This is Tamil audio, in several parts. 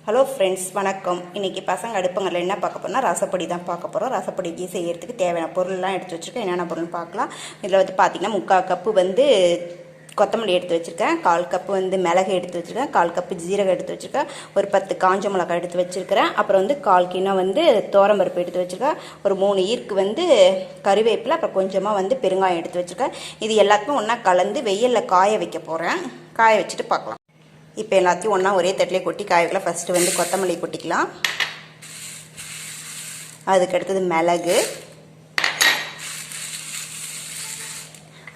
ஹலோ ஃப்ரெண்ட்ஸ், வணக்கம். இன்றைக்கி பசங்க அடுப்பங்கரில் என்ன பார்க்க போகிறோம்னா ரசப்பொடி தான் பார்க்க போகிறோம். ரசப்பொடிக்கு செய்கிறதுக்கு தேவையான பொருள்லாம் எடுத்து வச்சுருக்கேன். என்னென்ன பொருள்னு பார்க்கலாம். இதில் வந்து பார்த்திங்கன்னா 3/4 கப்பு வந்து கொத்தமல்லி எடுத்து வச்சுருக்கேன், 1/4 கப்பு வந்து மிளகு எடுத்து வச்சுருக்கேன், 1/4 கப்பு ஜீரகம் எடுத்து வச்சுருக்கேன், ஒரு 10 காஞ்ச மிளகாய் எடுத்து வச்சுருக்கிறேன், அப்புறம் வந்து 1/4 கிலோ வந்து துவரம்பருப்பு எடுத்து வச்சுருக்கேன், ஒரு 3 ஈர்க்கு வந்து கருவேப்பிலை, அப்புறம் கொஞ்சமாக வந்து பெருங்காயம் எடுத்து வச்சுருக்கேன். இது எல்லாத்தையும் ஒன்றா கலந்து வெயிலில் காய வைக்க போகிறேன். காய வச்சுட்டு பார்க்கலாம். இப்போ எல்லாத்தையும் ஒன்றா ஒரே தட்டிலே கொட்டி காய வைக்கலாம். ஃபஸ்ட்டு வந்து கொத்தமல்லி கொட்டிக்கலாம், அதுக்கடுத்தது மிளகு,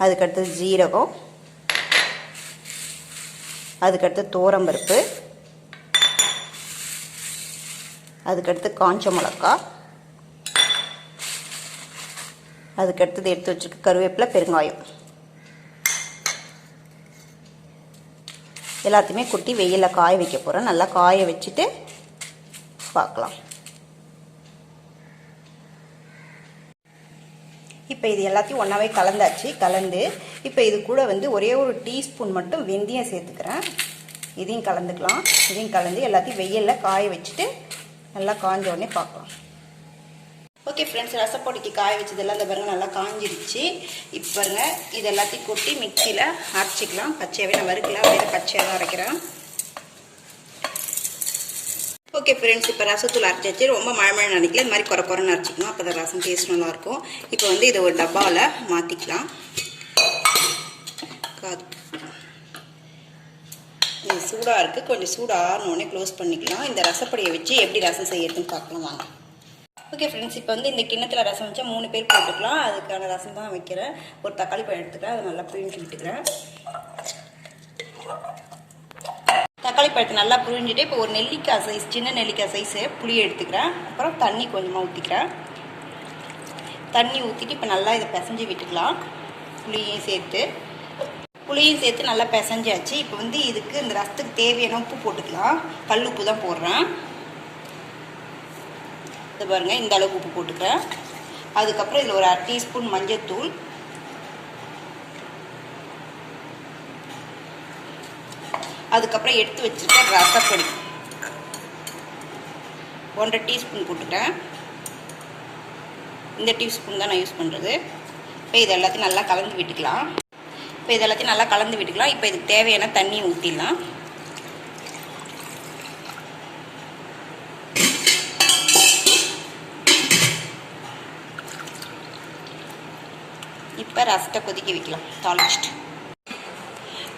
அதுக்கடுத்தது ஜீரகம், அதுக்கடுத்து துவரம்பருப்பு, அதுக்கடுத்து காஞ்ச மிளகா, அதுக்கடுத்தது எடுத்து வச்சுருக்க கருவேப்பிலை, பெருங்காயம் எல்லாத்தையுமே கொட்டி வெயிலில் காய வைக்க போகிறேன். நல்லா காய வச்சுட்டு பார்க்கலாம். இப்போ இது எல்லாத்தையும் ஒன்றாவே கலந்தாச்சு. கலந்து இப்போ இது கூட வந்து ஒரே ஒரு டீஸ்பூன் மட்டும் வெந்தயம் சேர்த்துக்கிறேன். இதையும் கலந்துக்கலாம். இதையும் கலந்து எல்லாத்தையும் வெயிலில் காய வச்சுட்டு நல்லா காஞ்ச உடனே பார்க்கலாம். ஓகே ஃப்ரெண்ட்ஸ், ரசப்பொடிக்கு காய வச்சதெல்லாம் இந்த பாருங்கள் நல்லா காஞ்சிடுச்சு. இப்போ பாருங்கள், இது எல்லாத்தையும் கொட்டி மிக்சியில் அரைச்சிக்கலாம். பச்சையாகவே நான் வறுக்கலாம், அப்படியே பச்சையாக தான் அரைக்கிறேன். ஓகே ஃப்ரெண்ட்ஸ், இப்போ ரசத்தூள் அரைச்சாச்சு. ரொம்ப மழை நினைக்கல, இந்த மாதிரி குறைன்னு அரைச்சிக்கணும். அப்போ தான் ரசம் டேஸ்ட் நல்லாயிருக்கும். இப்போ வந்து இதை ஒரு டப்பாவில் மாற்றிக்கலாம். இது சூடாக இருக்குது, கொஞ்சம் சூடாகனோடனே க்ளோஸ் பண்ணிக்கலாம். இந்த ரசப்பொடியை வச்சு எப்படி ரசம் செய்யறதுன்னு பார்க்கலாம் வாங்க. ஓகே ஃப்ரெண்ட்ஸ், இப்போ வந்து இந்த கிண்ணத்தில் ரசம் வச்சா 3 பேர் போட்டுக்கலாம். அதுக்கான ரசம் தான் வைக்கிறேன். ஒரு தக்காளி பழம் எடுத்துக்கிறேன், அதை நல்லா புழிஞ்சு விட்டுக்கிறேன். தக்காளி பழத்தை நல்லா புழிஞ்சிட்டு இப்போ ஒரு நெல்லிக்காய் சைஸ், சின்ன நெல்லிக்காய் சைஸு புளியை எடுத்துக்கிறேன். அப்புறம் தண்ணி கொஞ்சமாக ஊற்றிக்கிறேன். தண்ணி ஊற்றிட்டு இப்போ நல்லா இதை பிசைஞ்சு விட்டுக்கலாம். புளியும் சேர்த்து நல்லா பிசைஞ்சாச்சு. இப்போ வந்து இதுக்கு இந்த ரசத்துக்கு தேவையான உப்பு போட்டுக்கலாம். கல் உப்பு தான் போடுறேன். பாருங்க, இந்த அளவுக்கு உப்பு போட்டுக்கிறேன். அதுக்கப்புறம் இதில் ஒரு 1/2 டீஸ்பூன் மஞ்சள்தூள், அதுக்கப்புறம் எடுத்து வச்சுருக்க ரசப்பொடி 1/2 டீஸ்பூன் போட்டுக்கிறேன். இந்த டீஸ்பூன் தான் நான் யூஸ் பண்ணுறது. இப்போ இது எல்லாத்தையும் நல்லா கலந்து விட்டுக்கலாம். இப்போ இதுக்கு தேவையான தண்ணியை ஊற்றிடலாம். இப்போ ரசத்தை கொதிக்க வைக்கலாம். தாளிச்சிட்டு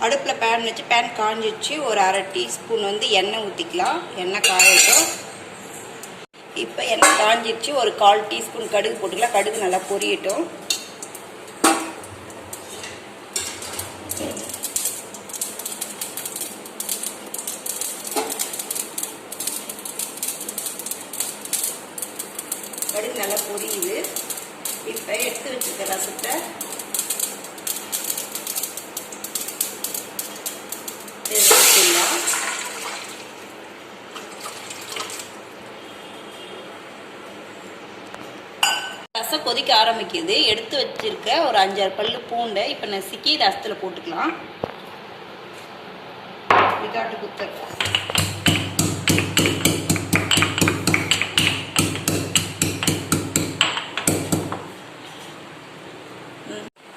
அடுப்பில் பேன் வச்சு, பேன் காஞ்சிச்சு. ஒரு 1/2 டீஸ்பூன் வந்து எண்ணெய் ஊற்றிக்கலாம். எண்ணெய் காயட்டும். இப்போ எண்ணெய் காஞ்சிடுச்சு. ஒரு 1/4 டீஸ்பூன் கடுகு போட்டுக்கலாம். கடுகு நல்லா பொரியட்டும். கடுகு நல்லா பொரியுது. இப்போ எடுத்து வச்சுருக்க ரசத்தை ஊற்றிடலாம். ரசம் கொதிக்க ஆரம்பிக்குது. எடுத்து வச்சிருக்க ஒரு 5-6 பல்லு பூண்டை இப்போ நசுக்கி ரசத்தில் போட்டுக்கலாம். விகாட்டு குத்தர்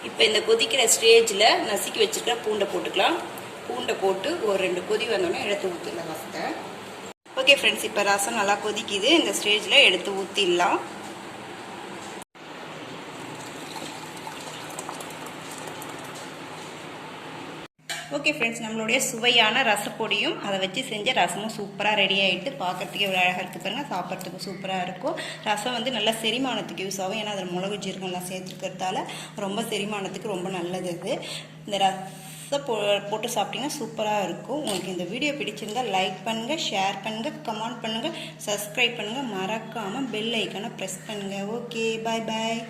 இப்போ இந்த கொதிக்கிற ஸ்டேஜில் நசுக்கி வச்சுருக்க பூண்டை போட்டுக்கலாம். பூண்டை போட்டு ஒரு 2 கொதி வந்தோடனே எடுத்து ஊற்றிடலாம் ரசத்தை. ஓகே ஃப்ரெண்ட்ஸ், இப்போ ரசம் நல்லா கொதிக்குது. இந்த ஸ்டேஜில் எடுத்து ஊற்றிடலாம். ஓகே ஃப்ரெண்ட்ஸ், நம்மளுடைய சுவையான ரசப்பொடியும் அதை வச்சு செஞ்ச ரசமும் சூப்பராக ரெடி ஆகிட்டு பார்க்குறதுக்கு எவ்வளோ அழகாக இருக்குது பாருங்கள். சாப்பிட்றதுக்கு சூப்பராக இருக்கும். ரசம் வந்து நல்லா செரிமானத்துக்கு யூஸ் ஆகும். ஏன்னா அதில் மிளகு ஜீரகம்லாம் சேர்த்துக்கிறதால ரொம்ப செரிமானத்துக்கு ரொம்ப நல்லது. இது இந்த ரசம் போட்டு சாப்பிட்டிங்கன்னா சூப்பராக இருக்கும். உங்களுக்கு இந்த வீடியோ பிடிச்சிருந்தால் லைக் பண்ணுங்கள், ஷேர் பண்ணுங்கள், கமெண்ட் பண்ணுங்கள், சப்ஸ்கிரைப் பண்ணுங்கள், மறக்காமல் பெல் ஐக்கானை ப்ரெஸ் பண்ணுங்கள். ஓகே, பாய் பாய்.